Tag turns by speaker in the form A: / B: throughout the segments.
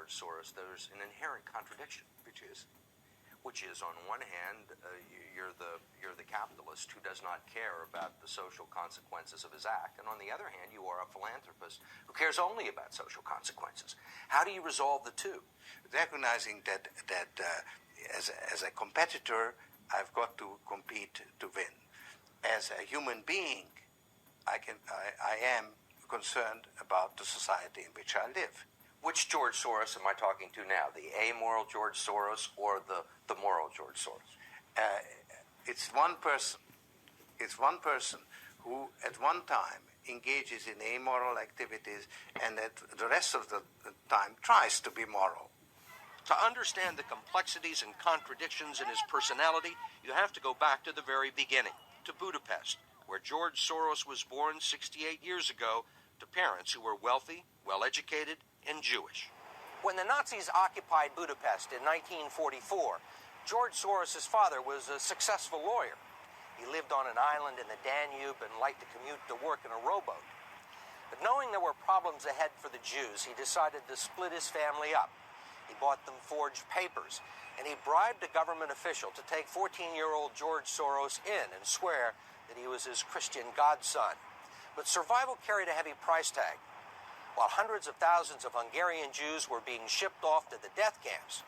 A: George Soros, there's an inherent contradiction. Which is, on one hand, you're the capitalist who does not care about the social consequences of his act, and on the other hand, you are a philanthropist who cares only about social consequences. How do you resolve the two?
B: Recognizing that as a competitor, I've got to compete to win. As a human being, I am concerned about the society in which I live.
A: Which George Soros am I talking to now? The amoral George Soros or the moral George Soros?
B: It's one person. It's one person who at one time engages in amoral activities and at the rest of the time tries to be moral.
C: To understand the complexities and contradictions in his personality, you have to go back to the very beginning, to Budapest, where George Soros was born 68 years ago to parents who were wealthy, well-educated, and Jewish.
D: When the Nazis occupied Budapest in 1944, George Soros' father was a successful lawyer. He lived on an island in the Danube and liked to commute to work in a rowboat. But knowing there were problems ahead for the Jews, he decided to split his family up. He bought them forged papers, and he bribed a government official to take 14-year-old George Soros in and swear that he was his Christian godson. But survival carried a heavy price tag. While hundreds of thousands of Hungarian Jews were being shipped off to the death camps,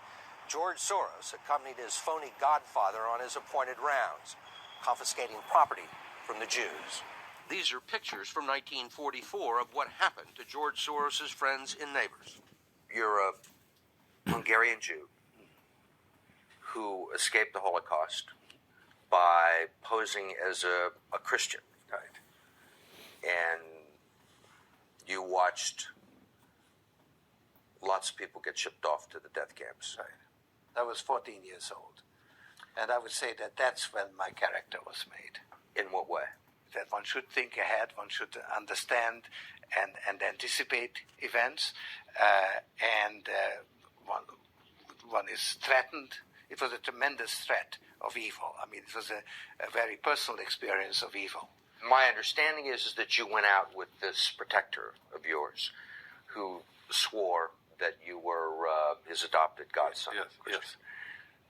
D: George Soros accompanied his phony godfather on his appointed rounds, confiscating property from the Jews.
C: These are pictures from 1944 of what happened to George Soros' friends and neighbors.
A: You're a Hungarian Jew who escaped the Holocaust by posing as a Christian. Right. And you watched lots of people get shipped off to the death camps.
B: Right. I was 14 years old. And I would say that that's when my character was made.
A: In what way?
B: That one should think ahead, one should understand and anticipate events, and one is threatened. It was a tremendous threat of evil. I mean, it was a very personal experience of evil.
A: My understanding is that you went out with this protector of yours who swore that you were his adopted godson.
B: Yes.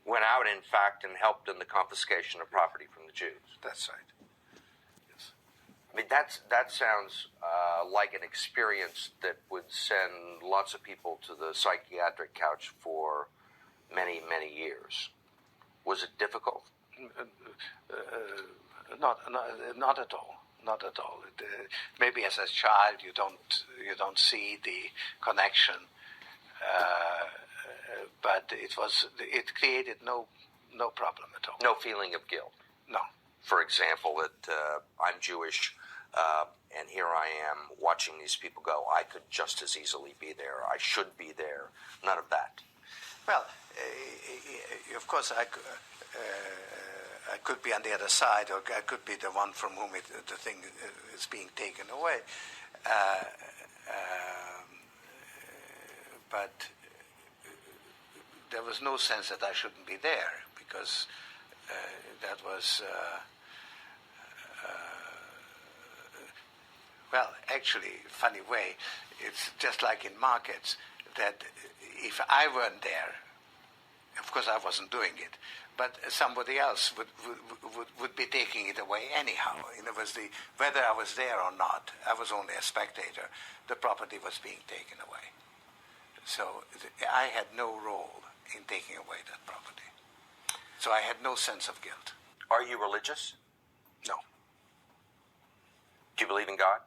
A: Went out, in fact, and helped in the confiscation of property from the Jews.
B: That's right. Yes.
A: I mean, that sounds like an experience that would send lots of people to the psychiatric couch for many, many years. Was it difficult?
B: Not at all. Not at all. Maybe as a child you don't see the connection, but it created no problem at all.
A: No feeling of guilt.
B: No.
A: For example, that I'm Jewish, and here I am watching these people go. I could just as easily be there. I should be there. None of that.
B: Well, of course, I could be on the other side, or I could be the one from whom the thing is being taken away. But there was no sense that I shouldn't be there, because that was... well, actually, funny way, it's just like in markets, that if I weren't there, of course I wasn't doing it, but somebody else would be taking it away anyhow. In other words, whether I was there or not, I was only a spectator. The property was being taken away. So I had no role in taking away that property. So I had no sense of guilt.
A: Are you religious?
B: No.
A: Do you believe in God?